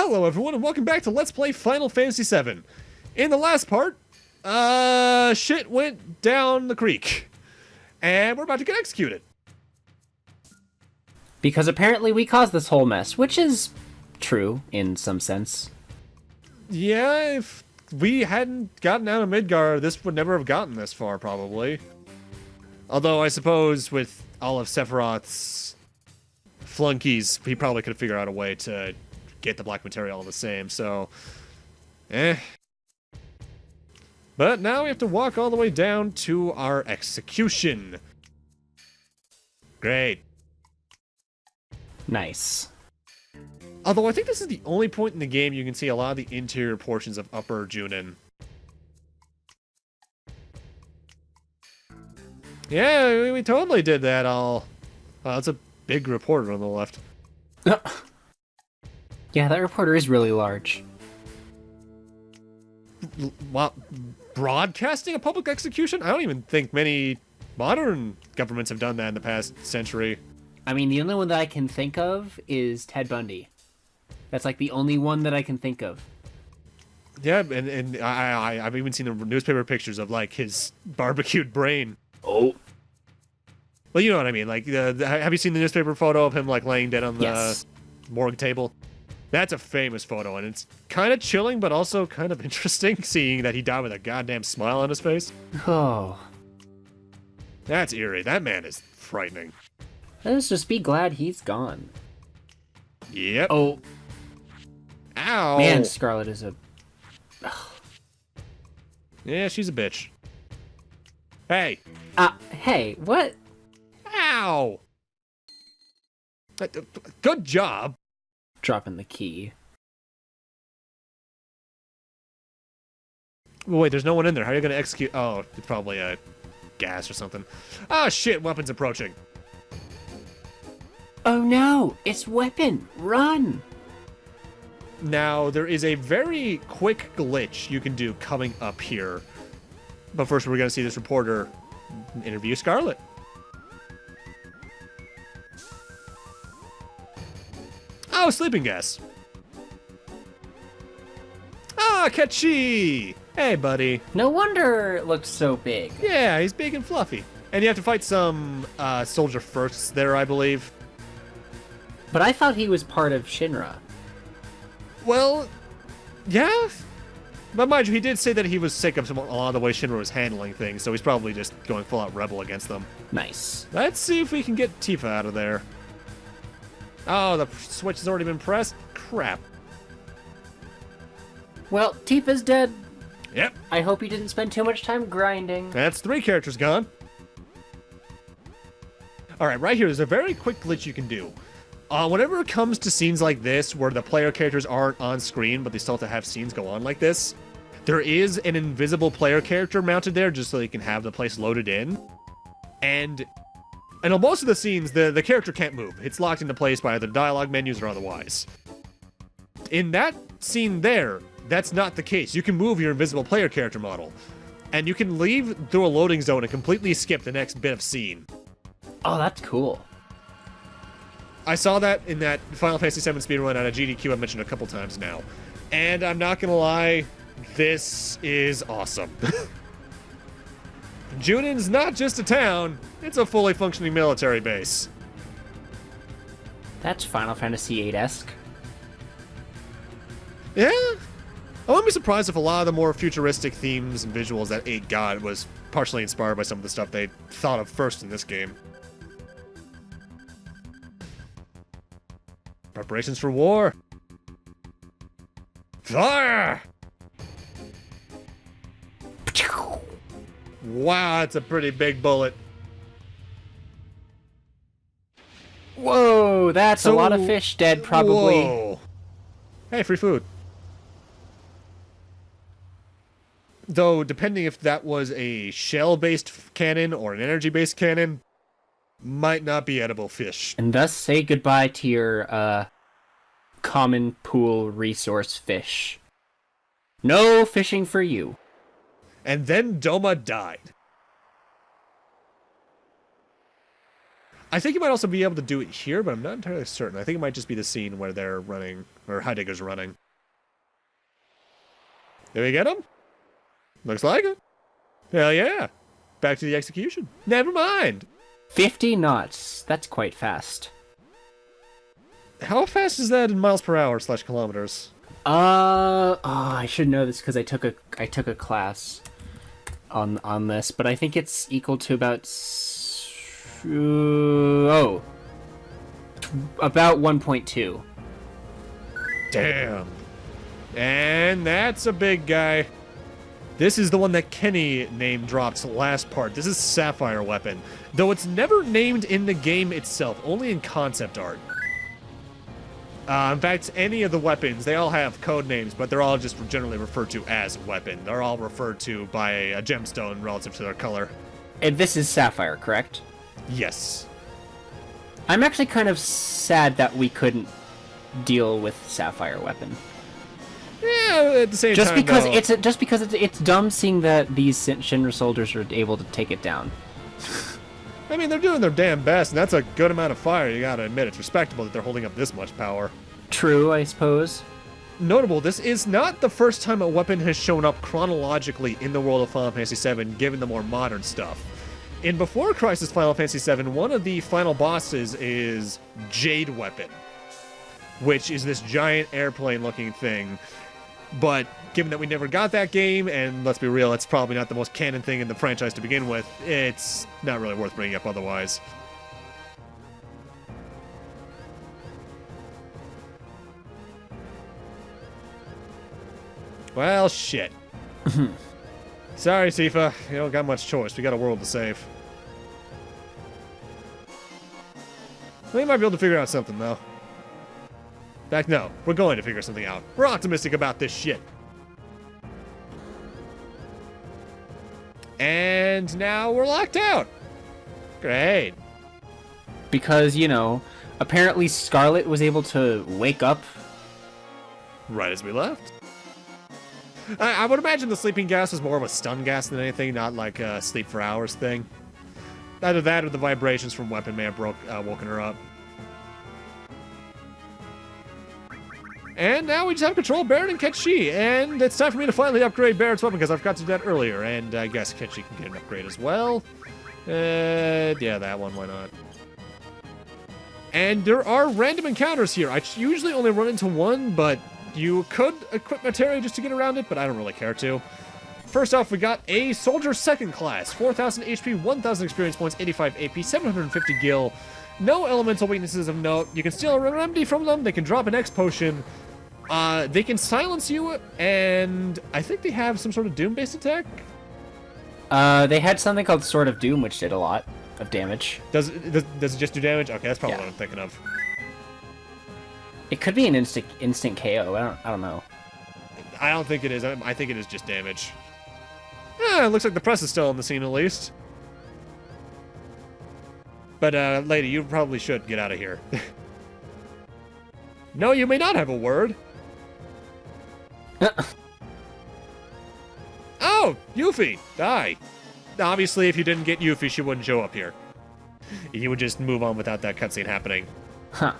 Hello everyone and welcome back to Let's Play Final Fantasy VII. In the last part, shit went down the creek. And we're about to get executed. Because apparently we caused this whole mess, which is true in some sense. Yeah, if we hadn't gotten out of Midgar, this would never have gotten this far, probably. Although I suppose with all of Sephiroth's flunkies, he probably could have figured out a way to get the black material all the same, so... But now we have to walk all the way down to our execution. Great. Nice. Although I think this is the only point in the game you can see a lot of the interior portions of Upper Junin. Yeah, we totally did that all. Oh, that's a big reporter on the left. Yeah, that reporter is really large. Broadcasting a public execution? I don't even think many modern governments have done that in the past century. I mean, the only one that I can think of is Ted Bundy. That's like the only one that I can think of. Yeah, and I've even seen the newspaper pictures of, like, his barbecued brain. Oh. Well, you know what I mean. Like, have you seen the newspaper photo of him, like, laying dead on the morgue table? That's a famous photo, and it's kind of chilling, but also kind of interesting, seeing that he died with a goddamn smile on his face. Oh. That's eerie. That man is frightening. Let's just be glad he's gone. Yep. Oh. Ow. Man, Scarlet is a... Yeah, she's a bitch. Hey. Hey, what? Ow. Good job. Dropping the key. Wait, there's no one in there. How are you going to execute? Oh, it's probably a gas or something. Oh, shit. Weapons approaching. Oh no, it's Weapon. Run. Now, there is a very quick glitch you can do coming up here. But first, we're going to see this reporter interview Scarlet. Oh, sleeping gas. Ah, Kachi! Hey, buddy. No wonder it looked so big. Yeah, he's big and fluffy. And you have to fight some soldier firsts there, I believe. But I thought he was part of Shinra. Well, yeah. But mind you, he did say that he was sick of a lot of the way Shinra was handling things, so he's probably just going full-out rebel against them. Nice. Let's see if we can get Tifa out of there. Oh, the switch has already been pressed? Crap. Well, Tifa's dead. Yep. I hope you didn't spend too much time grinding. That's 3 characters gone. Alright, right here, there's a very quick glitch you can do. Whenever it comes to scenes like this, where the player characters aren't on screen, but they still have to have scenes go on like this, there is an invisible player character mounted there just so you can have the place loaded in. And on most of the scenes, the character can't move. It's locked into place by either dialogue menus or otherwise. In that scene there, that's not the case. You can move your invisible player character model. And you can leave through a loading zone and completely skip the next bit of scene. Oh, that's cool. I saw that in that Final Fantasy VII speedrun at a GDQ I've mentioned a couple times now. And I'm not gonna lie, this is awesome. Junin's not just a town, it's a fully functioning military base. That's Final Fantasy VIII-esque. Yeah? I wouldn't be surprised if a lot of the more futuristic themes and visuals that 8 got was partially inspired by some of the stuff they thought of first in this game. Preparations for war. Fire! Wow, that's a pretty big bullet. Whoa, that's a lot of fish dead, probably. Whoa. Hey, free food. Though, depending if that was a shell-based cannon or an energy-based cannon, might not be edible fish. And thus say goodbye to your, common pool resource fish. No fishing for you. And then Doma died. I think you might also be able to do it here, but I'm not entirely certain. I think it might just be the scene where they're running, or Heidegger's running. Did we get him? Looks like it. Hell yeah. Back to the execution. Never mind. 50 knots. That's quite fast. How fast is that in miles per hour / kilometers? I should know this because I took a class on this, but I think it's equal to about about 1.2. Damn. And that's a big guy. This is the one that Kenny name dropped last part. This is Sapphire Weapon, though it's never named in the game itself, only in concept art. In fact, any of the weapons, they all have code names, but they're all just generally referred to as weapon. They're all referred to by a gemstone relative to their color. And this is Sapphire, correct? Yes. I'm actually kind of sad that we couldn't deal with Sapphire Weapon. Yeah, at the same just time, because though, it's dumb seeing that these Shinra soldiers are able to take it down. I mean, they're doing their damn best, and that's a good amount of fire, you gotta admit. It's respectable that they're holding up this much power. True, I suppose. Notable, this is not the first time a weapon has shown up chronologically in the world of Final Fantasy VII, given the more modern stuff. In Before Crisis Final Fantasy VII, one of the final bosses is Jade Weapon, which is this giant airplane-looking thing. But given that we never got that game, and let's be real, it's probably not the most canon thing in the franchise to begin with, it's not really worth bringing up otherwise. Well, shit. Sorry, Sifa. You don't got much choice. We got a world to save. We might be able to figure out something, though. In fact, no. We're going to figure something out. We're optimistic about this shit. And now we're locked out. Great. Because, you know, apparently Scarlet was able to wake up. Right as we left. I would imagine the sleeping gas was more of a stun gas than anything, not like a sleep for hours thing. Either that or the vibrations from Weapon may have woken her up. And now we just have control of Barret and Ketchi, and it's time for me to finally upgrade Barret's weapon because I forgot to do that earlier, and I guess Ketchi can get an upgrade as well. Yeah, that one, why not? And there are random encounters here. I usually only run into one, but you could equip Materia just to get around it, but I don't really care to. First off, we got a Soldier Second Class, 4,000 HP, 1,000 experience points, 85 AP, 750 gil. No elemental weaknesses of note. You can steal a remedy from them. They can drop an X potion. They can silence you, and I think they have some sort of Doom-based attack. They had something called Sword of Doom, which did a lot of damage. Does it just do damage? Okay, that's probably what I'm thinking of. It could be an instant KO. I don't know. I don't think it is. I think it is just damage. It looks like the press is still on the scene at least. But, lady, you probably should get out of here. No, you may not have a word. Oh, Yuffie, die. Obviously, if you didn't get Yuffie, she wouldn't show up here. You would just move on without that cutscene happening. Huh.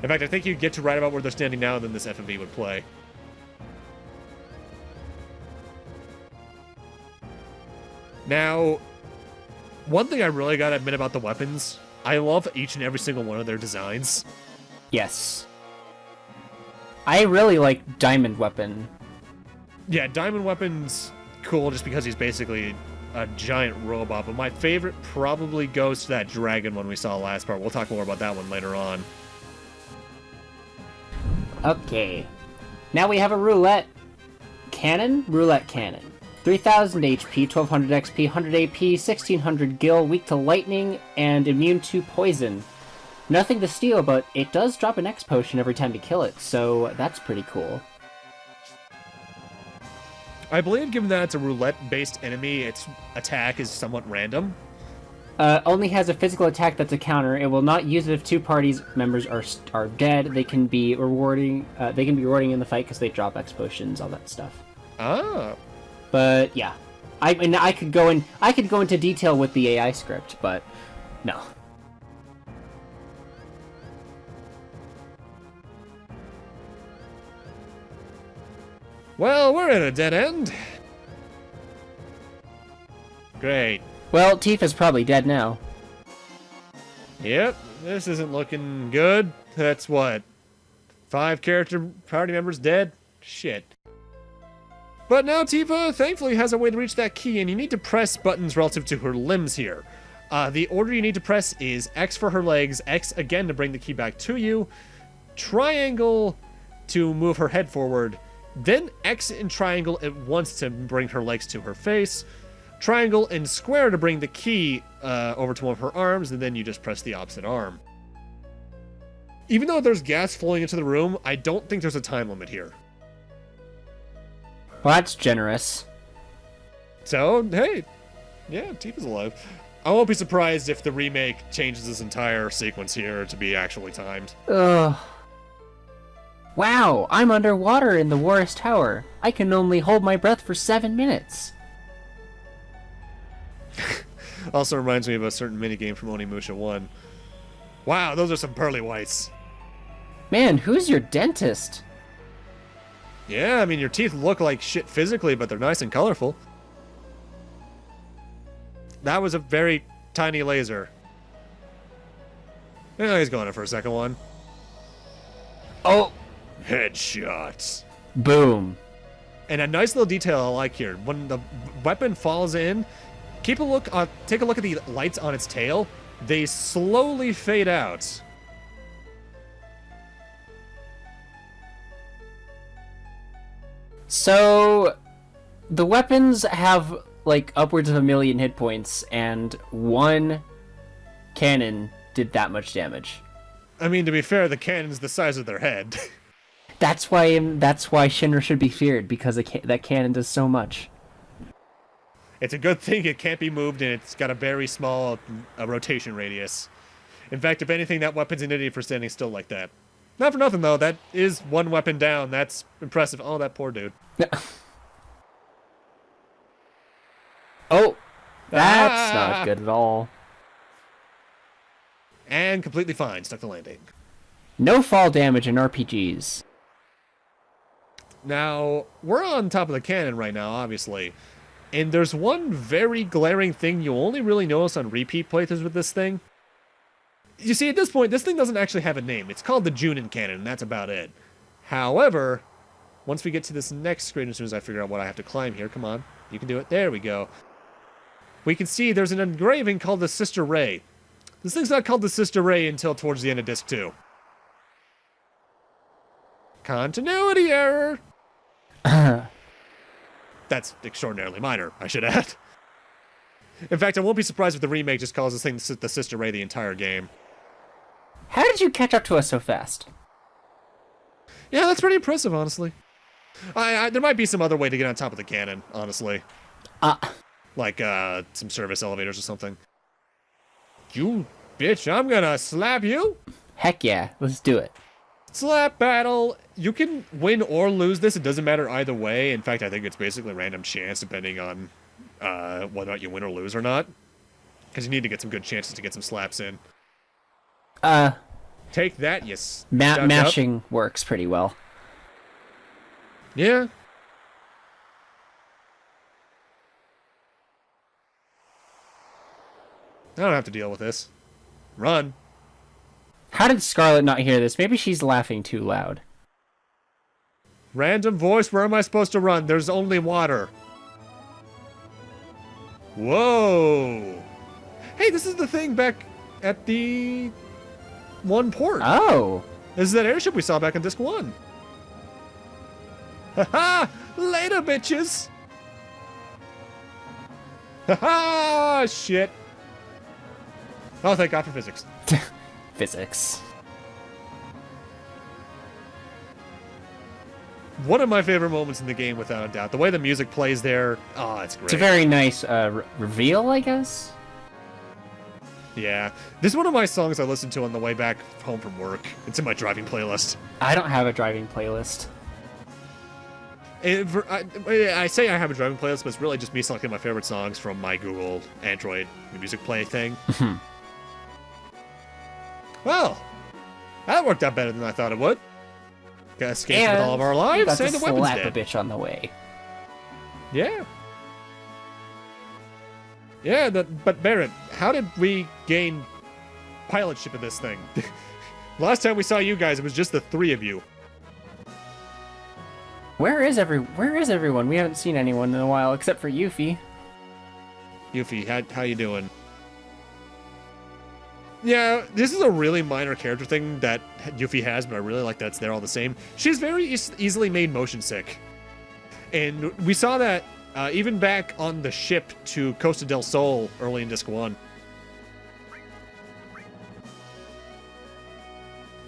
In fact, I think you'd get to right about where they're standing now, and then this FMV would play. Now, one thing I really gotta admit about the weapons, I love each and every single one of their designs. Yes. I really like Diamond Weapon. Yeah, Diamond Weapon's cool just because he's basically a giant robot, but my favorite probably goes to that dragon one we saw last part. We'll talk more about that one later on. Okay. Now we have a roulette cannon. Roulette cannon. 3,000 HP, 1,200 XP, 100 AP, 1,600 gil, weak to lightning, and immune to poison. Nothing to steal, but it does drop an X potion every time you kill it, so that's pretty cool. I believe given that it's a roulette-based enemy, its attack is somewhat random. Only has a physical attack that's a counter. It will not use it if two parties members are dead. They can be rewarding. In the fight because they drop X potions, all that stuff. Ah. But yeah, I could go into detail with the AI script, but no. Well, we're at a dead end. Great. Well, Tifa's probably dead now. Yep, this isn't looking good. That's what? 5 character party members dead? Shit. But now Tifa thankfully has a way to reach that key, and you need to press buttons relative to her limbs here. The order you need to press is X for her legs, X again to bring the key back to you, triangle to move her head forward, then X and triangle at once to bring her legs to her face, triangle and square to bring the key over to one of her arms, and then you just press the opposite arm. Even though there's gas flowing into the room, I don't think there's a time limit here. Well, that's generous. So, hey, yeah, Tifa's alive. I won't be surprised if the remake changes this entire sequence here to be actually timed. Ugh. Wow, I'm underwater in the Warris Tower. I can only hold my breath for 7 minutes. Also reminds me of a certain minigame from Onimusha 1. Wow, those are some pearly whites. Man, who's your dentist? Yeah, I mean, your teeth look like shit physically, but they're nice and colorful. That was a very tiny laser. Yeah, he's going in for a second one. Oh! Headshots. Boom. And a nice little detail I like here. When the weapon falls in, take a look at the lights on its tail. They slowly fade out. So, the weapons have, like, upwards of 1 million hit points, and one cannon did that much damage. I mean, to be fair, the cannon's the size of their head. That's why Shinra should be feared, because that cannon does so much. It's a good thing it can't be moved, and it's got a very small rotation radius. In fact, if anything, that weapon's an idiot for standing still like that. Not for nothing, though. That is one weapon down. That's impressive. Oh, that poor dude. Oh, that's not good at all. And completely fine. Stuck the landing. No fall damage in RPGs. Now, we're on top of the cannon right now, obviously. And there's one very glaring thing you only really notice on repeat playthroughs with this thing. You see, at this point, this thing doesn't actually have a name. It's called the Junin cannon, and that's about it. However, once we get to this next screen, as soon as I figure out what I have to climb here, come on, you can do it. There we go. We can see there's an engraving called the Sister Ray. This thing's not called the Sister Ray until towards the end of Disc 2. Continuity error! That's extraordinarily minor, I should add. In fact, I won't be surprised if the remake just calls this thing the Sister Ray the entire game. How did you catch up to us so fast? Yeah, that's pretty impressive, honestly. There might be some other way to get on top of the cannon, honestly. Like, some service elevators or something. You bitch, I'm gonna slap you! Heck yeah, let's do it. Slap battle! You can win or lose this, it doesn't matter either way. In fact, I think it's basically random chance depending on whether or not you win or lose or not. Because you need to get some good chances to get some slaps in. Take that, yes. Mashing works pretty well. Yeah. I don't have to deal with this. Run. How did Scarlet not hear this? Maybe she's laughing too loud. Random voice, where am I supposed to run? There's only water. Whoa. Hey, this is the thing back at the one port. Oh. This is that airship we saw back in Disc 1. Haha! Later, bitches! Haha! Shit. Oh, thank God for physics. Physics. One of my favorite moments in the game, without a doubt. The way the music plays there, oh, it's great. It's a very nice reveal, I guess? Yeah. This is one of my songs I listen to on the way back home from work. It's in my driving playlist. I don't have a driving playlist. I say I have a driving playlist, but it's really just me selecting my favorite songs from my Google Android music play thing. Well, that worked out better than I thought it would. escaped with all of our lives got and to the weapons slap dead. a bitch on the way. Yeah. Yeah, but Barrett, how did we gain pilotship of this thing? Last time we saw you guys, it was just the three of you. Where is everyone? We haven't seen anyone in a while, except for Yuffie. Yuffie, how you doing? Yeah, this is a really minor character thing that Yuffie has, but I really like that it's there all the same. She's very easily made motion sick. And we saw that even back on the ship to Costa del Sol early in Disc 1.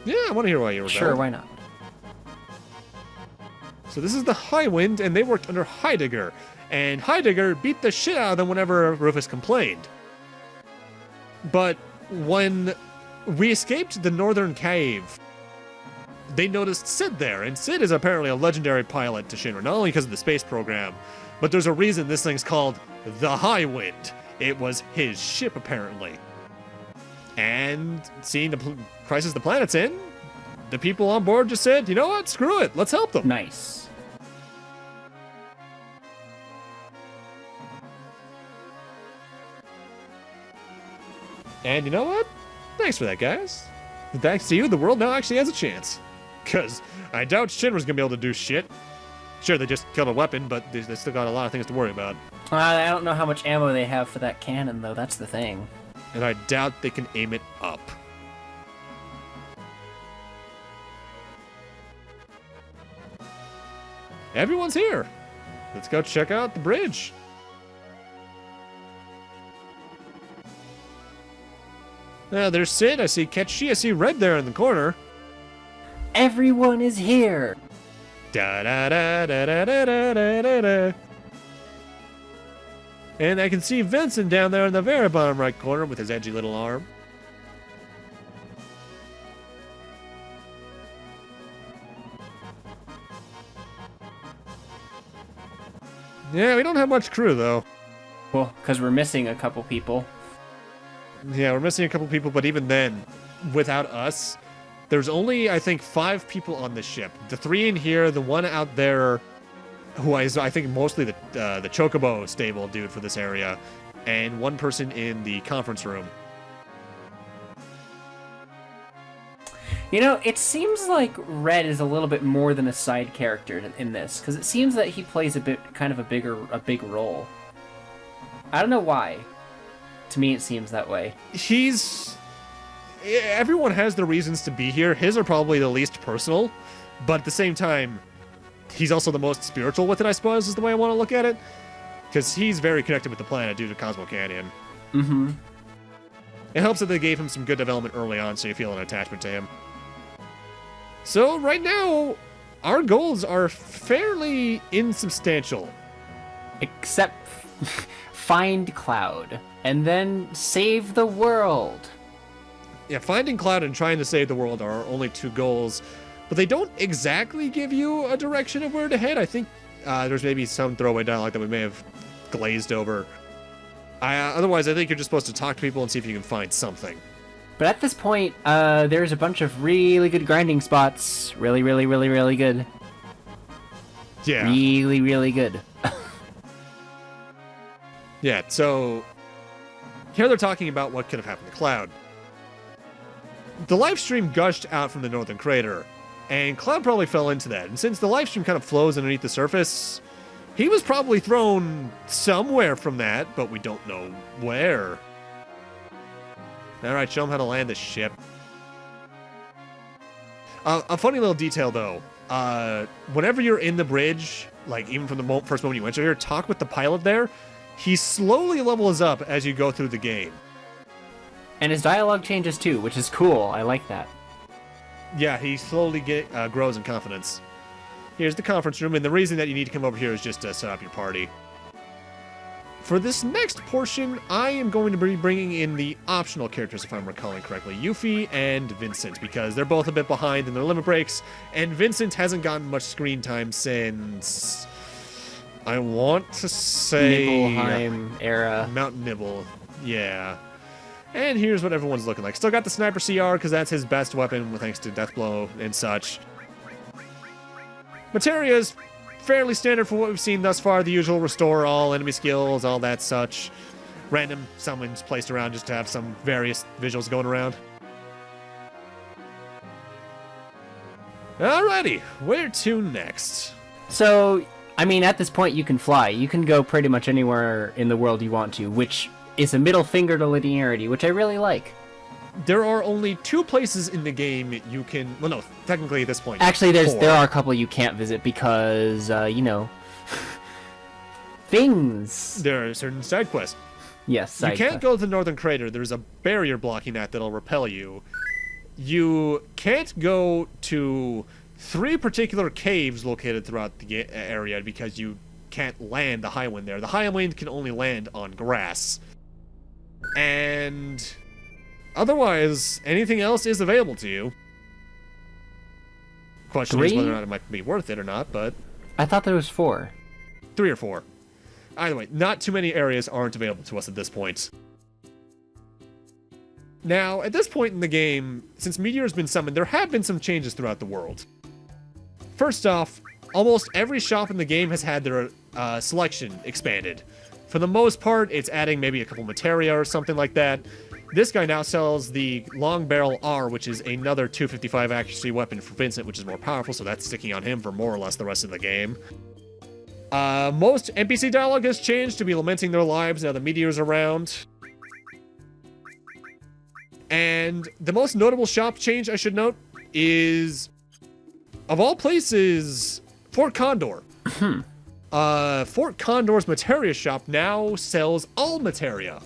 Yeah, I want to hear why you were Sure, why not? So this is the High Wind, and they worked under Heidegger. And Heidegger beat the shit out of them whenever Rufus complained. But when we escaped the Northern Cave, they noticed Sid there, and Sid is apparently a legendary pilot to Shinra, not only because of the space program, but there's a reason this thing's called the High Wind. It was his ship, apparently. And seeing the crisis the planet's in, the people on board just said, you know what, screw it, let's help them. Nice. And you know what? Thanks for that, guys. Thanks to you, the world now actually has a chance. Because I doubt Shinra's gonna be able to do shit. Sure, they just killed a weapon, but they still got a lot of things to worry about. I don't know how much ammo they have for that cannon, though. That's the thing. And I doubt they can aim it up. Everyone's here. Let's go check out the bridge. There's Sid. I see Ketchi. I see Red there in the corner. Everyone is here. Da da da da da da da da da. And I can see Vincent down there in the very bottom right corner with his edgy little arm. Yeah, we don't have much crew though. Well, because we're missing a couple people. Yeah, we're missing a couple people, but even then, without us, there's only, I think, 5 people on the ship. The 3 in here, the one out there, who is, I think, mostly the Chocobo stable dude for this area, and 1 person in the conference room. You know, it seems like Red is a little bit more than a side character in this, because it seems that he plays a big role. I don't know why. To me, it seems that way. Everyone has their reasons to be here. His are probably the least personal, but at the same time, he's also the most spiritual with it, I suppose, is the way I want to look at it. Because he's very connected with the planet due to Cosmo Canyon. Mm-hmm. It helps that they gave him some good development early on, so you feel an attachment to him. So, right now, our goals are fairly insubstantial. Except find Cloud, and then save the world. Yeah, finding Cloud and trying to save the world are our only 2 goals, but they don't exactly give you a direction of where to head. I think there's maybe some throwaway dialogue that we may have glazed over. Otherwise, I think you're just supposed to talk to people and see if you can find something. But at this point, there's a bunch of really good grinding spots. Really, really, really, really good. Yeah. Really, really good. Yeah, so here they're talking about what could have happened to Cloud. The live stream gushed out from the northern crater, and Cloud probably fell into that. And since the live stream kind of flows underneath the surface, he was probably thrown somewhere from that, but we don't know where. Alright, show him how to land the ship. A funny little detail, though. Whenever you're in the bridge, like even from the first moment you enter here, talk with the pilot there. He slowly levels up as you go through the game. And his dialogue changes too, which is cool. I like that. Yeah, he slowly grows in confidence. Here's the conference room, and the reason that you need to come over here is just to set up your party. For this next portion, I am going to be bringing in the optional characters, if I'm recalling correctly, Yuffie and Vincent, because they're both a bit behind in their limit breaks, and Vincent hasn't gotten much screen time since... I want to say... Nibelheim era. Mount Nibble, yeah. And here's what everyone's looking like. Still got the Sniper CR, because that's his best weapon, thanks to Deathblow and such. Materia is fairly standard for what we've seen thus far. The usual restore all enemy skills, all that such. Random summons placed around just to have some various visuals going around. Alrighty, where to next? So, I mean, at this point you can fly. You can go pretty much anywhere in the world you want to, which is a middle finger to linearity, which I really like. There are only 2 places in the game you can... Well, no, technically at this point. Actually, 4. there are a couple you can't visit because, you know... things! There are certain side quests. Yes, You can't go to the Northern Crater. There's a barrier blocking that that'll repel you. You can't go to 3 particular caves located throughout the area because you can't land the Highwind there. The Highwind can only land on grass. And... otherwise, anything else is available to you. Question is 3? whether or not it might be worth it or not, but... I thought there was 4. 3 or 4. Either way, not too many areas aren't available to us at this point. Now, at this point in the game, since Meteor has been summoned, there have been some changes throughout the world. First off, almost every shop in the game has had their selection expanded. For the most part, it's adding maybe a couple materia or something like that. This guy now sells the Long Barrel R, which is another 255 accuracy weapon for Vincent, which is more powerful, so that's sticking on him for more or less the rest of the game. Most NPC dialogue has changed to be lamenting their lives now the Meteor's around. And the most notable shop change, I should note, is, of all places, Fort Condor. Fort Condor's materia shop now sells all materia.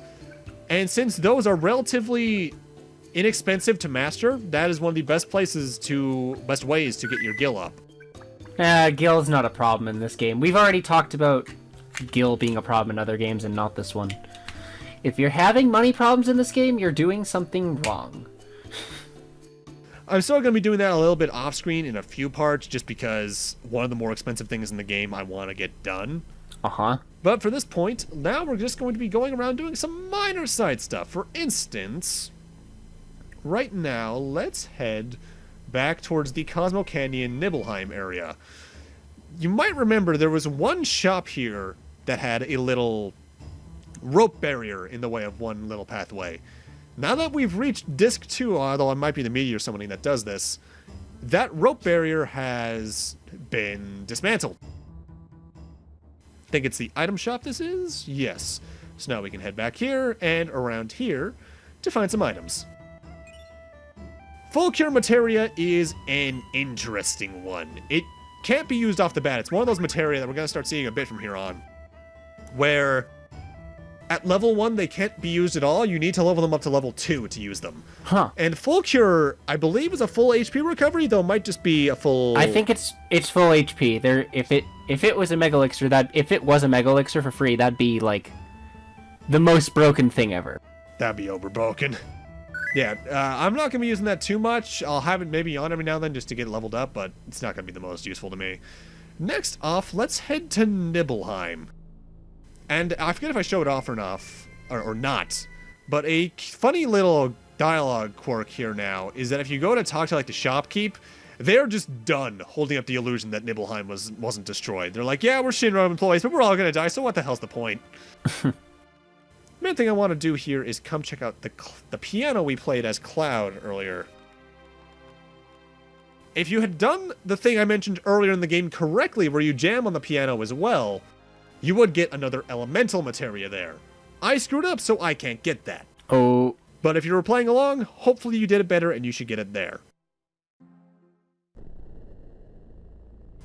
And since those are relatively inexpensive to master, that is one of the best ways to get your gil up. Gil's not a problem in this game. We've already talked about Gil being a problem in other games and not this one. If you're having money problems in this game, you're doing something wrong. I'm still going to be doing that a little bit off-screen in a few parts, just because one of the more expensive things in the game I want to get done. But for this point, now we're just going to be going around doing some minor side stuff. For instance, right now, let's head back towards the Cosmo Canyon Nibelheim area. You might remember there was one shop here that had a little rope barrier in the way of one little pathway. Now that we've reached Disc 2, although it might be the Meteor summoning that does this, that rope barrier has been dismantled. Think it's the item shop this is? Yes. So now we can head back here and around here to find some items. Full Cure Materia is an interesting one. It can't be used off the bat. It's one of those materia that we're going to start seeing a bit from here on, where at level 1 they can't be used at all. You need to level them up to level 2 to use them. And Full Cure, I believe, is a full HP recovery, though it might just be a full... I think it's full HP. If it was a Mega Elixir, if it was a Mega Elixir for free, that'd be like the most broken thing ever. That'd be overbroken. Yeah, I'm not going to be using that too much. I'll have it maybe on every now and then just to get leveled up, but it's not going to be the most useful to me. Next off, let's head to Nibelheim. And I forget if I showed off or not, but a funny little dialogue quirk here now is that if you go to talk to like the shopkeep, they're just done holding up the illusion that Nibelheim wasn't destroyed. They're like, yeah, we're Shinra employees, but we're all going to die, so what the hell's the point? Main thing I want to do here is come check out the piano we played as Cloud earlier. If you had done the thing I mentioned earlier in the game correctly, where you jam on the piano as well, you would get another elemental materia there. I screwed up, so I can't get that. Oh. But if you were playing along, hopefully you did it better and you should get it there.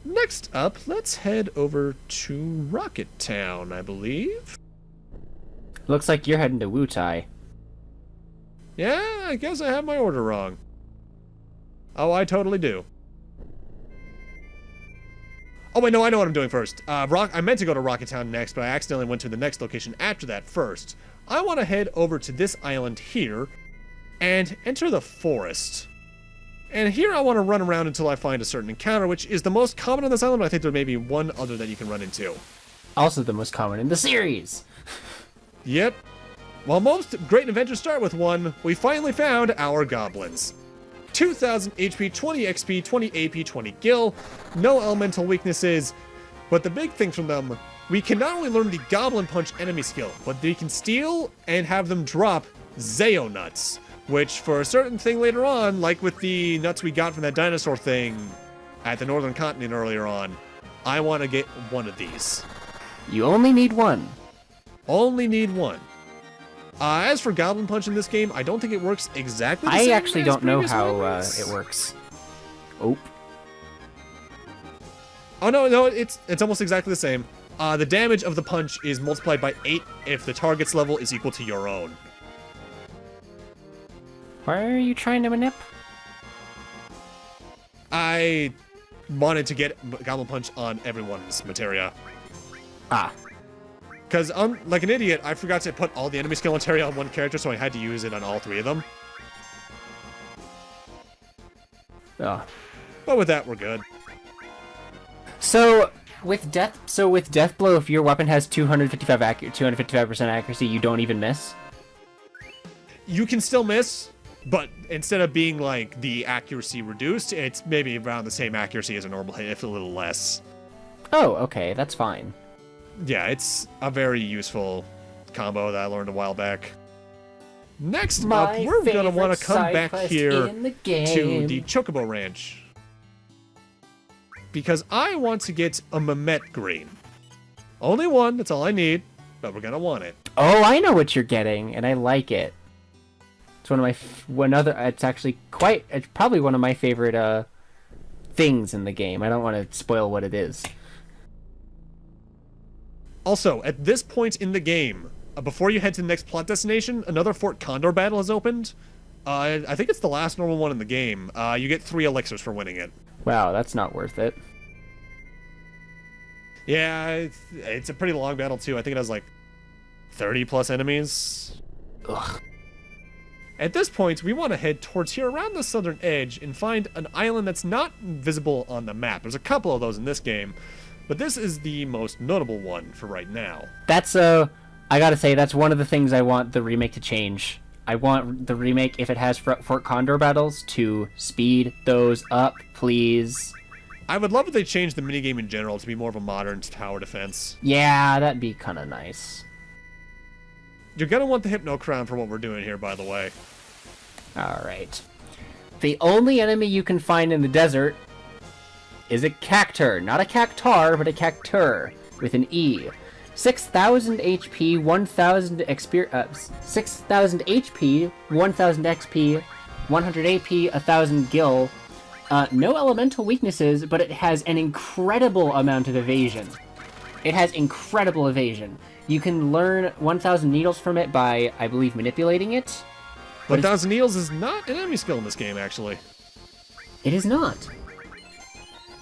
Next up, let's head over to Rocket Town, I believe. Looks like you're heading to Wutai. Yeah, I guess I have my order wrong. Oh, I totally do. Oh, wait, no, I know what I'm doing first. I meant to go to Rocket Town next, but I accidentally went to the next location after that first. I want to head over to this island here and enter the forest. And here I want to run around until I find a certain encounter, which is the most common on this island, but I think there may be one other that you can run into. Also the most common in the series. Yep. While most great adventures start with one, we finally found our goblins. 2,000 HP, 20 XP, 20 AP, 20 gil, no elemental weaknesses, but the big thing from them, we can not only learn the Goblin Punch enemy skill, but they can steal and have them drop Zeo nuts, which for a certain thing later on, like with the nuts we got from that dinosaur thing at the Northern Continent earlier on, I want to get one of these. You only need one. Only need one. As for Goblin Punch in this game, I don't think it works exactly the same I actually as don't know previous how ones. it works. Oh. Oh, no, it's almost exactly the same. The damage of the punch is multiplied by 8 if the target's level is equal to your own. Why are you trying to manip? I wanted to get Goblin Punch on everyone's materia. Ah. Because, like an idiot, I forgot to put all the enemy skill materia on one character, so I had to use it on all 3 of them. Oh. But with that, we're good. So with death blow, if your weapon has 255% accuracy, you don't even miss. You can still miss, but instead of being like the accuracy reduced, it's maybe around the same accuracy as a normal hit, if a little less. Oh, okay, that's fine. Yeah, it's a very useful combo that I learned a while back. Next up, we're going to want to come back here to the Chocobo Ranch. Because I want to get a Mamet Green. Only one, that's all I need, but we're going to want it. Oh, I know what you're getting, and I like it. It's one of my it's actually it's probably one of my favorite things in the game. I don't want to spoil what it is. Also, at this point in the game, before you head to the next plot destination, another Fort Condor battle has opened. I think it's the last normal one in the game. You get 3 elixirs for winning it. Wow, that's not worth it. Yeah, it's a pretty long battle too. I think it has like 30 plus enemies. Ugh. At this point, we want to head towards here around the southern edge and find an island that's not visible on the map. There's a couple of those in this game, but this is the most notable one for right now. That's I gotta say, that's one of the things I want the remake to change. I want the remake, if it has Fort Condor battles, to speed those up, please. I would love if they changed the minigame in general to be more of a modern tower defense. Yeah, that'd be kind of nice. You're gonna want the Hypno Crown for what we're doing here, by the way. Alright. The only enemy you can find in the desert is a cactur. Not a cactar, but a cactur, with an E. 6,000 HP, 1,000 experience, 6,000 HP, 1,000 XP, 100 AP, 1,000 gil. No elemental weaknesses, but it has an incredible amount of evasion. It has incredible evasion. You can learn 1,000 needles from it by, I believe, manipulating it. 1,000 needles is not an enemy skill in this game, actually. It is not.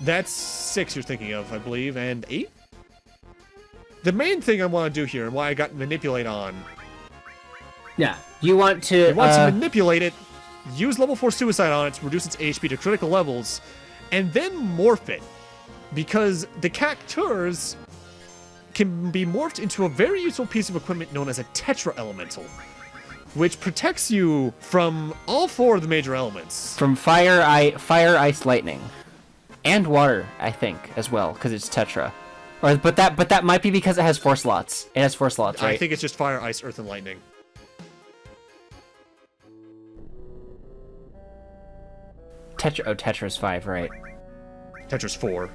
That's 6 you're thinking of, I believe, and 8? The main thing I want to do here, and why I got Manipulate on... Yeah, you want to manipulate it, use level 4 Suicide on it to reduce its HP to critical levels, and then morph it. Because the cacturs can be morphed into a very useful piece of equipment known as a Tetra Elemental, which protects you from all 4 of the major elements. From fire, ice, lightning. And water, I think, as well, because it's Tetra. But that might be because it has 4 slots. It has 4 slots, right? I think it's just fire, ice, earth, and lightning. Tetra's 5, right? Tetra's 4.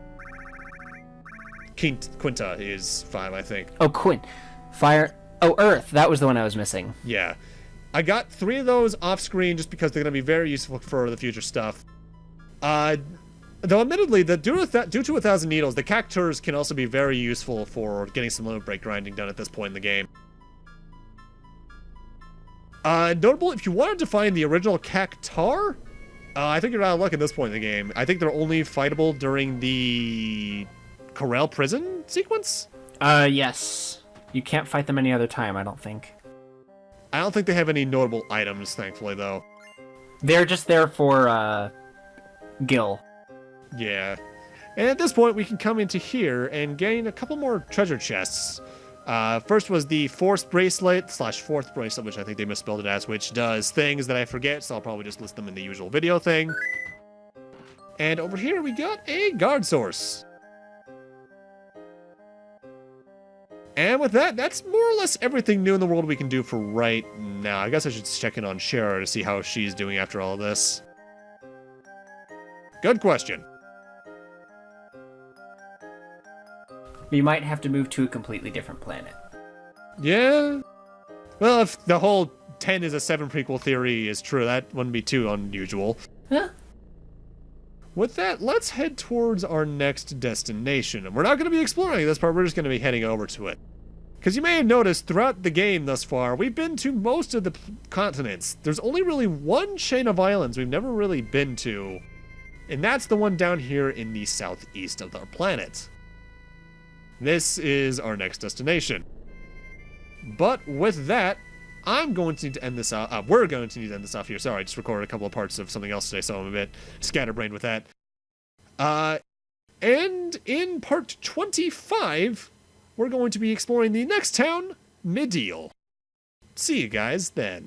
Quinta is 5, I think. Oh, Fire. Oh, earth. That was the one I was missing. Yeah. I got 3 of those off screen just because they're going to be very useful for the future stuff. Though admittedly, due to 1,000 needles, the cacturs can also be very useful for getting some limit break grinding done at this point in the game. Notable, if you wanted to find the original cactar, I think you're out of luck at this point in the game. I think they're only fightable during the Corral prison sequence? Yes. You can't fight them any other time, I don't think. I don't think they have any notable items, thankfully, though. They're just there for, Gil. Yeah. And at this point, we can come into here and gain a couple more treasure chests. First was the fourth bracelet, which I think they misspelled it as, which does things that I forget, so I'll probably just list them in the usual video thing. And over here we got a guard source. And with that, that's more or less everything new in the world we can do for right now. I guess I should check in on Shinra to see how she's doing after all of this. Good question. You might have to move to a completely different planet. Yeah. Well, if the whole 10 is a 7 prequel theory is true, that wouldn't be too unusual. Huh? With that, let's head towards our next destination. And we're not going to be exploring this part, we're just going to be heading over to it. Because you may have noticed throughout the game thus far, we've been to most of the continents. There's only really one chain of islands we've never really been to, and that's the one down here in the southeast of our planet. This is our next destination. But with that, I'm going to need to end this off. We're going to need to end this off here. Sorry, I just recorded a couple of parts of something else today, so I'm a bit scatterbrained with that. And in part 25, we're going to be exploring the next town, Mideel. See you guys then.